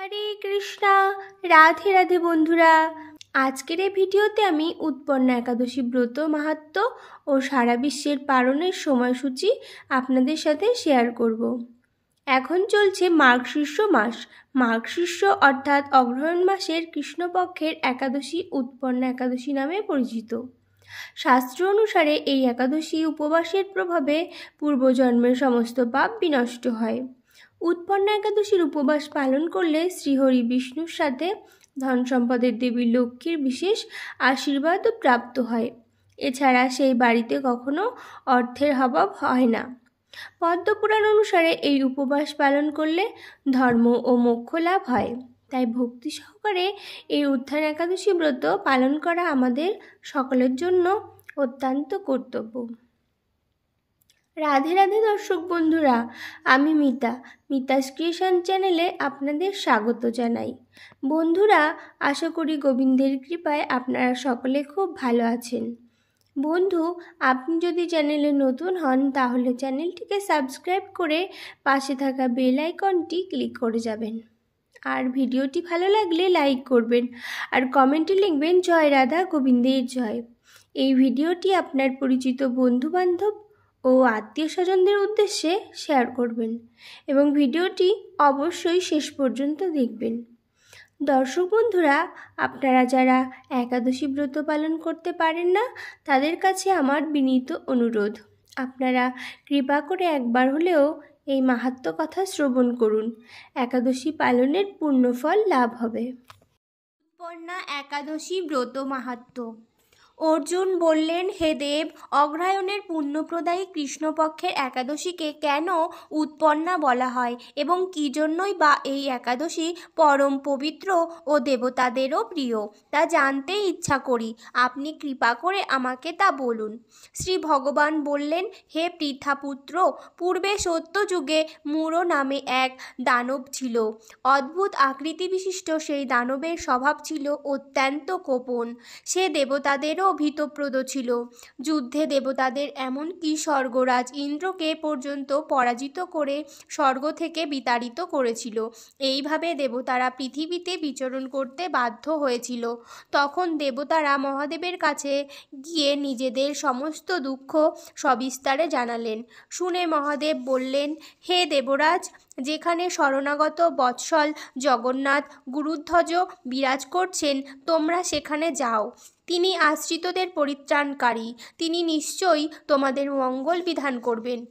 হরে কৃষ্ণা। রাধে রাধে বন্ধুরা। আজকের এই ভিডিওতে আমি উৎপন্না একাদশী ব্রত মাহাত্ম্য ও সারা বিশ্বের পালনের সময়সূচি আপনাদের সাথে শেয়ার করব। এখন চলছে মার্গশীর্ষ মাস। মার্গশীর্ষ অর্থাৎ অগ্রহায়ণ মাসের কৃষ্ণপক্ষের একাদশী উৎপন্না একাদশী নামে পরিচিত। শাস্ত্র অনুসারে এই একাদশী উপবাসের প্রভাবে পূর্বজন্মের সমস্ত পাপ বিনষ্ট হয়। উৎপন্না একাদশীর উপবাস পালন করলে শ্রীহরি বিষ্ণুর সাথে ধন সম্পদের দেবী লক্ষ্মীর বিশেষ আশীর্বাদও প্রাপ্ত হয়। এছাড়া সেই বাড়িতে কখনো অর্থের অভাব হয় না। পদ্মপুরাণ অনুসারে এই উপবাস পালন করলে ধর্ম ও মোক্ষ লাভ হয়। তাই ভক্তি সহকারে এই উত্থান একাদশী ব্রত পালন করা আমাদের সকলের জন্য অত্যন্ত কর্তব্য। রাধে রাধে দর্শক বন্ধুরা, আমি মিতাস ক্রিয়েশন চ্যানেলে আপনাদের স্বাগত জানাই। বন্ধুরা, আশা করি গোবিন্দের কৃপায় আপনারা সকলে খুব ভালো আছেন। বন্ধু, আপনি যদি চ্যানেলে নতুন হন তাহলে চ্যানেলটিকে সাবস্ক্রাইব করে পাশে থাকা বেল আইকনটি ক্লিক করে যাবেন। আর ভিডিওটি ভালো লাগলে লাইক করবেন আর কমেন্টে লিখবেন জয় রাধা গোবিন্দের জয়। এই ভিডিওটি আপনার পরিচিত বন্ধুবান্ধব ও আত্মীয় স্বজনদের উদ্দেশ্যে শেয়ার করবেন এবং ভিডিওটি অবশ্যই শেষ পর্যন্ত দেখবেন। দর্শক বন্ধুরা, আপনারা যারা একাদশী ব্রত পালন করতে পারেন না তাদের কাছে আমার বিনীত অনুরোধ, আপনারা কৃপা করে একবার হলেও এই মাহাত্ম্য কথা শ্রবণ করুন। একাদশী পালনের পুণ্যফল লাভ হবে। উৎপন্না একাদশী ব্রত মাহাত্ম্য। অর্জুন বললেন, হে দেব, অগ্রহায়ণের পুণ্যপ্রদায়ী কৃষ্ণপক্ষের একাদশীকে কেন উৎপন্না বলা হয় এবং কী জন্যই বা এই একাদশী পরম পবিত্র ও দেবতাদেরও প্রিয় তা জানতে ইচ্ছা করি। আপনি কৃপা করে আমাকে তা বলুন। শ্রী ভগবান বললেন, হে পৃথাপুত্র, পূর্বে সত্যযুগে মূঢ় নামে এক দানব ছিল। অদ্ভুত আকৃতি বিশিষ্ট সেই দানবের স্বভাব ছিল অত্যন্ত কোপন। সে দেবতাদেরও ভীতপ্রদ ছিল। যুদ্ধে দেবতাদের এমনকি স্বর্গরাজ ইন্দ্রকে পর্যন্ত পরাজিত করে স্বর্গ থেকে বিতাড়িত করেছিল। এইভাবে দেবতারা পৃথিবীতে বিচরণ করতে বাধ্য হয়েছিল। তখন দেবতারা মহাদেবের কাছে গিয়ে নিজেদের সমস্ত দুঃখ সবিস্তারে জানালেন। শুনে মহাদেব বললেন, হে দেবরাজ, যেখানে শরণাগত বৎসল জগন্নাথ গুরুধ্বজ বিরাজ করছেন তোমরা সেখানে যাও। তিনি আশ্রিতদের পরিত্রাণকারী, তিনি নিশ্চয়ই তোমাদের মঙ্গল বিধান করবেন।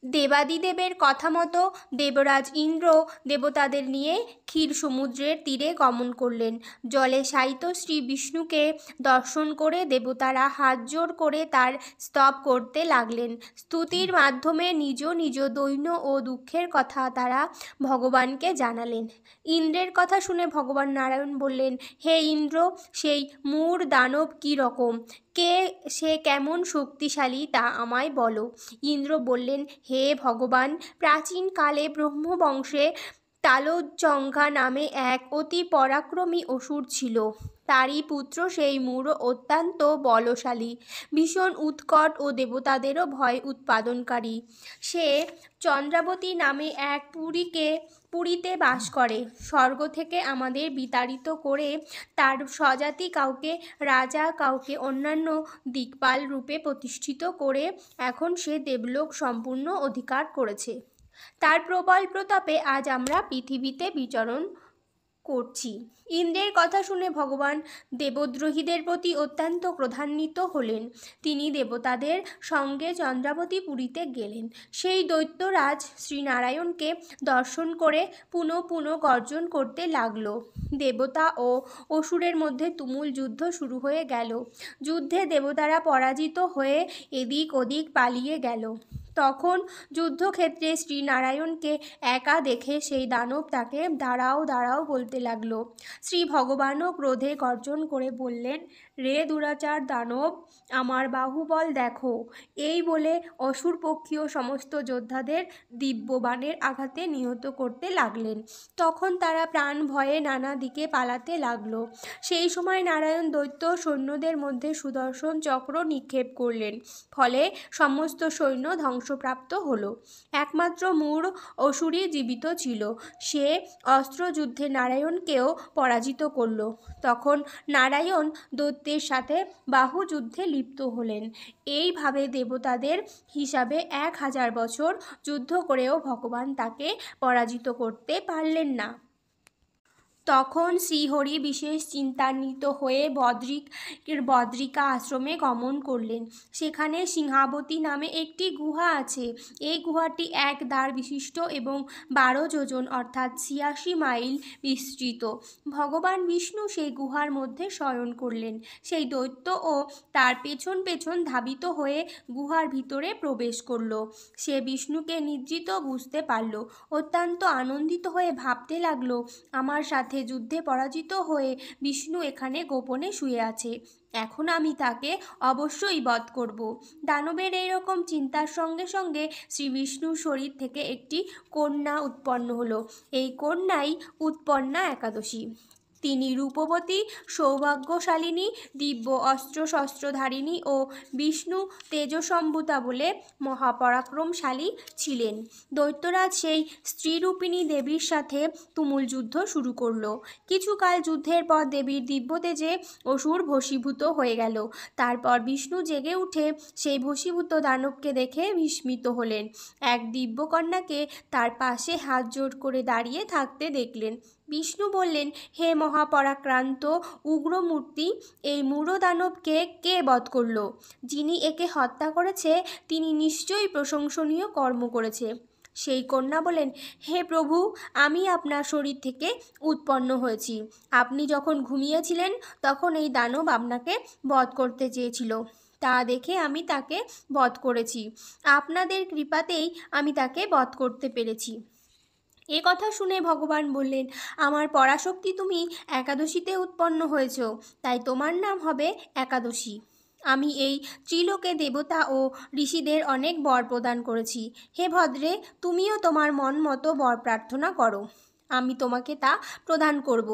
দেবাদিদেবের কথা মতো দেবরাজ ইন্দ্র দেবতাদের নিয়ে ক্ষীর সমুদ্রের তীরে গমন করলেন। জলে শায়িত শ্রী বিষ্ণুকে দর্শন করে দেবতারা হাত জোড় করে তার স্তব করতে লাগলেন। স্তুতির মাধ্যমে নিজ নিজ দৈন্য ও দুঃখের কথা তারা ভগবানকে জানালেন। ইন্দ্রের কথা শুনে ভগবান নারায়ণ বললেন, হে ইন্দ্র, সেই মূঢ় দানব কী রকম, সে কেমন শক্তিশালী তা আমায় বলো। ইন্দ্র বললেন, হে ভগবান, প্রাচীনকালে ব্রহ্মবংশে তালোজ্জঙ্ঘা নামে এক অতি পরাক্রমী অসুর ছিল। তারই পুত্র সেই মূঢ় অত্যন্ত বলশালী, ভীষণ উৎকট ও দেবতাদেরও ভয় উৎপাদনকারী। সে চন্দ্রাবতী নামে এক পুরীতে বাস করে। স্বর্গ থেকে আমাদের বিতাড়িত করে তার স্বজাতি কাউকে রাজা, কাউকে অন্যান্য দিকপাল রূপে প্রতিষ্ঠিত করে এখন সে দেবলোক সম্পূর্ণ অধিকার করেছে। তার প্রবল প্রতাপে আজ আমরা পৃথিবীতে বিচরণ করছি। ইন্দ্রের কথা শুনে ভগবান দেবদ্রোহীদের প্রতি অত্যন্ত ক্রোধান্বিত হলেন। তিনি দেবতাদের সঙ্গে চন্দ্রাবতী পুরীতে গেলেন। সেই দৈত্যরাজ শ্রীনারায়ণকে দর্শন করে পুনঃ পুনঃ গর্জন করতে লাগল। দেবতা ও অসুরের মধ্যে তুমুল যুদ্ধ শুরু হয়ে গেল। যুদ্ধে দেবতারা পরাজিত হয়ে এদিক ওদিক পালিয়ে গেল। তখন যুদ্ধক্ষেত্রে শ্রীনারায়ণকে একা দেখে সেই দানব তাকে দাঁড়াও দাঁড়াও বলতে লাগলো। শ্রী ভগবানও ক্রোধে গর্জন করে বললেন, রে দুরাচার দানব, আমার বাহুবল দেখো। এই বলে অসুরপক্ষীয় সমস্ত যোদ্ধাদের দিব্য বাণের আঘাতে নিহত করতে লাগলেন। তখন তারা প্রাণ ভয়ে নানা দিকে পালাতে লাগলো। সেই সময় নারায়ণ দৈত্য সৈন্যদের মধ্যে সুদর্শন চক্র নিক্ষেপ করলেন, ফলে সমস্ত সৈন্য ধ্বংসপ্রাপ্ত হলো। একমাত্র মূঢ় অসুরই জীবিত ছিল। সে অস্ত্রযুদ্ধে নারায়ণকেও পরাজিত করল। তখন নারায়ণ দৈত্যের সাথে বাহুযুদ্ধে লিপ্ত হলেন। এইভাবে দেবতাদের হিসাবে 1000 বছর যুদ্ধ করেও ভগবান তাকে পরাজিত করতে পারলেন না। তখন শ্রীহরি বিশেষ চিন্তান্বিত হয়ে বদ্রিকা আশ্রমে গমন করলেন। সেখানে সিংহাবতী নামে একটি গুহা আছে। এই গুহাটি 1 দ্বার বিশিষ্ট এবং 12 যোজন অর্থাৎ 86 মাইল বিস্তৃত। ভগবান বিষ্ণু সেই গুহার মধ্যে শয়ন করলেন। সেই দৈত্য ও তার পেছন পেছন ধাবিত হয়ে গুহার ভিতরে প্রবেশ করল। সে বিষ্ণুকে নিদ্রিত বুঝতে পারল। অত্যন্ত আনন্দিত হয়ে ভাবতে লাগলো, আমার সাথে যুদ্ধে পরাজিত হয়ে বিষ্ণু এখানে গোপনে শুয়ে আছে। এখন আমি তাকে অবশ্যই বধ করব। দানবের এইরকম চিন্তার সঙ্গে সঙ্গে শ্রী বিষ্ণুর শরীর থেকে একটি কন্যা উৎপন্ন হলো। এই কন্যাই উৎপন্না একাদশী। তিনি রূপবতী, সৌভাগ্যশালিনী, দিব্য অস্ত্রশস্ত্রধারিণী ও বিষ্ণু তেজসম্ভূতা বলে মহাপরাক্রমশালী ছিলেন। দৈত্যরাজ সেই স্ত্রীরূপিণী দেবীর সাথে তুমুল যুদ্ধ শুরু করল। কিছুকাল যুদ্ধের পর দেবীর দিব্য তেজে অসুর ভস্মীভূত হয়ে গেল। তারপর বিষ্ণু জেগে উঠে সেই ভস্মীভূত দানবকে দেখে বিস্মিত হলেন। এক দিব্যকন্যাকে তার পাশে হাত জোড় করে দাঁড়িয়ে থাকতে দেখলেন। বিষ্ণু বললেন, হে মহাপরাক্রান্ত উগ্রমূর্তি, এই মূঢ় দানবকে কে বধ করল? যিনি একে হত্যা করেছে তিনি নিশ্চয়ই প্রশংসনীয় কর্ম করেছে। সেই কন্যা বলেন, হে প্রভু, আমি আপনার শরীর থেকে উৎপন্ন হয়েছি। আপনি যখন ঘুমিয়েছিলেন তখন এই দানব আপনাকে বধ করতে চেয়েছিল। তা দেখে আমি তাকে বধ করেছি। আপনাদের কৃপাতেই আমি তাকে বধ করতে পেরেছি। এ কথা শুনে ভগবান বললেন, আমার পরাশক্তি, তুমি একাদশীতে উৎপন্ন হয়েছ, তাই তোমার নাম হবে একাদশী। আমি এই ত্রিলোকে দেবতা ও ঋষিদের অনেক বর প্রদান করেছি। হে ভদ্রে, তুমিও তোমার মন মতো বর প্রার্থনা করো, আমি তোমাকে তা প্রদান করব।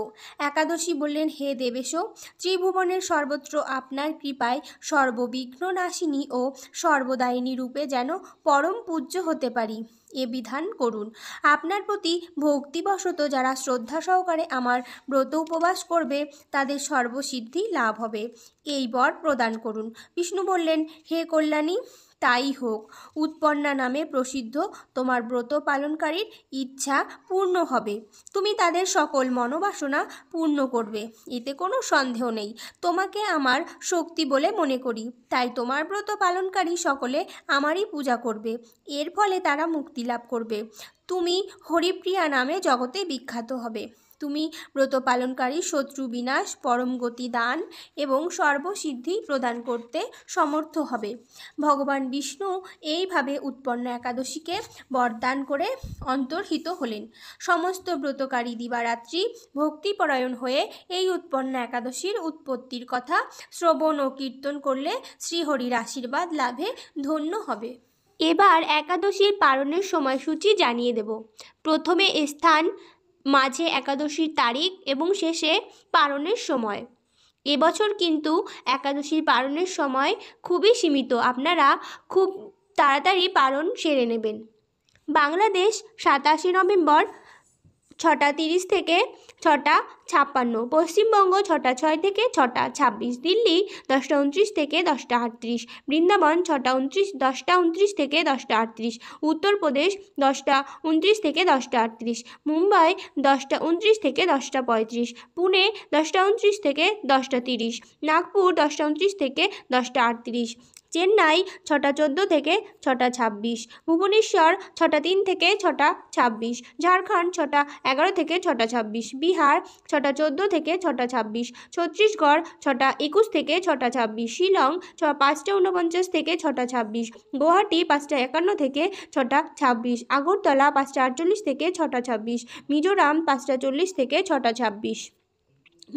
একাদশী বললেন, হে দেবেশ, ত্রিভুবনের সর্বত্র আপনার কৃপায় সর্ববিঘ্ন নাশিনী ও সর্বদায়িনী রূপে যেন পরম পূজ্য হতে পারি, এ বিধান করুন। আপনার প্রতি ভক্তিবশত যারা শ্রদ্ধা সহকারে আমার ব্রত উপবাস করবে তাদের সর্বসিদ্ধি লাভ হবে, এই বর প্রদান করুন। বিষ্ণু বললেন, হে কল্যাণী, তাই হোক। উৎপন্না নামে প্রসিদ্ধ তোমার ব্রত পালনকারীর ইচ্ছা পূর্ণ হবে। তুমি তাদের সকল মনোবাসনা পূর্ণ করবে, এতে কোনো সন্দেহ নেই। তোমাকে আমার শক্তি বলে মনে করি, তাই তোমার ব্রত পালনকারী সকলে আমারই পূজা করবে। এর ফলে তারা মুক্তি লাভ করবে। তুমি হরিপ্রিয়া নামে জগতে বিখ্যাত হবে। তুমি ব্রত পালনকারী শত্রু বিনাশ, পরম গতি দান এবং সর্বসিদ্ধি প্রদান করতে সমর্থ হবে। ভগবান বিষ্ণু এইভাবে উৎপন্না একাদশীকে বরদান করে অন্তর্হিত হলেন। সমস্ত ব্রতকারী দিবারাত্রি ভক্তিপরায়ণ হয়ে এই উৎপন্না একাদশীর উৎপত্তির কথা শ্রবণ ও কীর্তন করলে শ্রীহরির আশীর্বাদ লাভে ধন্য হবে। এবার একাদশীর পালনের সময়সূচি জানিয়ে দেব। প্রথমে স্থান, মাঝে একাদশীর তারিখ এবং শেষে পালনের সময়। এবছর কিন্তু একাদশীর পালনের সময় খুবই সীমিত, আপনারা খুব তাড়াতাড়ি পালন সেরে নেবেন। বাংলাদেশ 27 নভেম্বর 6:30 থেকে 6:56, পশ্চিমবঙ্গ 6:06 থেকে 6:26, দিল্লি 10:29 থেকে 10:38, বৃন্দাবন 10:29 থেকে 10:38, উত্তরপ্রদেশ 10:29 থেকে 10:38, মুম্বাই 10:29 থেকে 10:35, পুনে 10:29 থেকে 10:30, নাগপুর 10:29 থেকে 10:38, চেন্নাই 6:14 থেকে 6:26, ভুবনেশ্বর 6:03 থেকে 6:26, ঝাড়খণ্ড 6:11 থেকে 6:26, বিহার 6:14 থেকে 6:26, ছত্তিশগড় 6:21 থেকে 6:26, শিলং 5:49 থেকে 6:26, গুয়াহাটি 5:51 থেকে 6:26, আগরতলা 5:48 থেকে 6:26, মিজোরাম 5:40 থেকে 6:26।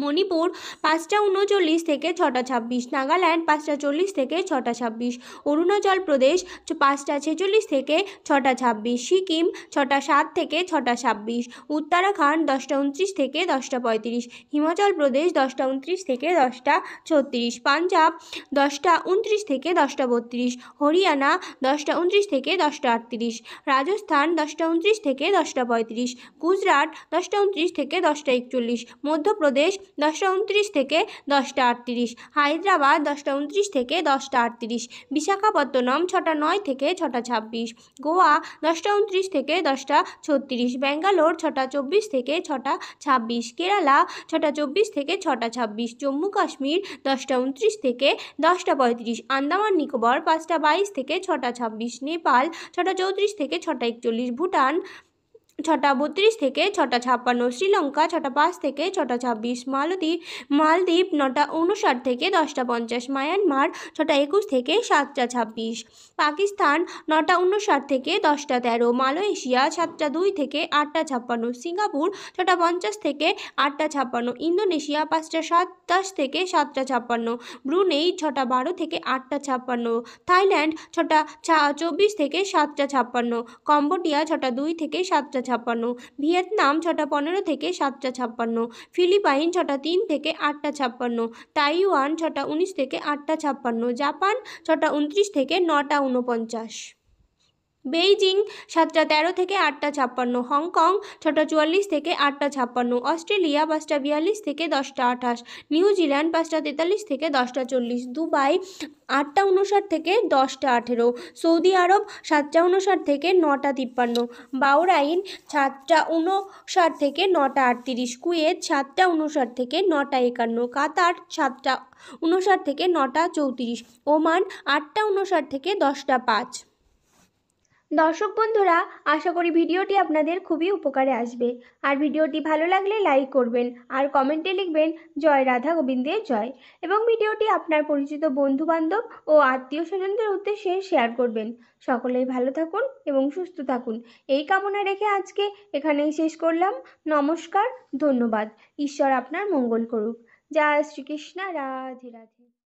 মণিপুর 5:39 থেকে 6:26, নাগাল্যান্ড 5:40 থেকে 6:26, অরুণাচল প্রদেশ 5:46 থেকে 6:26, সিকিম 6:07 থেকে 6:26, উত্তরাখণ্ড 10:29 থেকে 10:35, হিমাচল প্রদেশ 10:29 থেকে 10:36, পাঞ্জাব 10:29 থেকে 10:32, হরিয়ানা 10:29 থেকে 10:38, রাজস্থান 10:29 থেকে 10:35, গুজরাট 10:29 থেকে 10:41, মধ্যপ্রদেশ 10:29 থেকে 10:38, হায়দ্রাবাদ 10:29 থেকে 10:38, বিশাখাপত্তনম 6:09 থেকে 6:26, গোয়া 10:29 থেকে 10:36, ব্যাঙ্গালোর 6:24 থেকে 6:26, কেরালা 6:24 থেকে 6:26, জম্মু কাশ্মীর 10:29 থেকে 10:35, আন্দামান নিকোবর 5:22 থেকে 6:26, নেপাল 6:34 থেকে 6:41, ভুটান 6:32 থেকে 6:56, শ্রীলঙ্কা 6:05 থেকে 6:26, মালদ্বীপ 9:59 থেকে 10:50, মায়ানমার 6:21 থেকে 7:26, পাকিস্তান 9:59 থেকে 10:13, মালয়েশিয়া 7:02 থেকে 8:56, সিঙ্গাপুর 6:50 থেকে 8:56, ইন্দোনেশিয়া 5:27 থেকে 7:56, ব্রুনেই 6:12 থেকে 8:56, থাইল্যান্ড 6:24 থেকে 7:56, কম্বোডিয়া 6:02 থেকে 7:56, ভিয়েতনাম 6:15 থেকে 7:56, ফিলিপাইন 6:03 থেকে 8:56, তাইওয়ান 6:19 থেকে 8:56, জাপান 6:29 থেকে 9:49, বেইজিং 7:13 থেকে 8:56, হংকং 6:44 থেকে 8:56, অস্ট্রেলিয়া 5:42 থেকে 10:28, নিউজিল্যান্ড 5:43 থেকে 10:40, দুবাই 8:59 থেকে 10:18, সৌদি আরব 7:59 থেকে 9:53, বাহরাইন 7:59 থেকে 9:38, কুয়েত 7:59 থেকে 9:51, কাতার 7:59 থেকে 9:34, ওমান 8:59 থেকে 10:05। দর্শক বন্ধুরা, আশা করি ভিডিওটি আপনাদের খুবই উপকারে আসবে। আর ভিডিওটি ভালো লাগলে লাইক করবেন আর কমেন্টে লিখবেন জয় রাধা গোবিন্দের জয়, এবং ভিডিওটি আপনার পরিচিত বন্ধু বান্ধব ও আত্মীয় স্বজনদের উদ্দেশ্যে শেয়ার করবেন। সকলেই ভালো থাকুন এবং সুস্থ থাকুন, এই কামনা রেখে আজকে এখানেই শেষ করলাম। নমস্কার, ধন্যবাদ। ঈশ্বর আপনার মঙ্গল করুক। জয় শ্রীকৃষ্ণ, রাধে রাধে।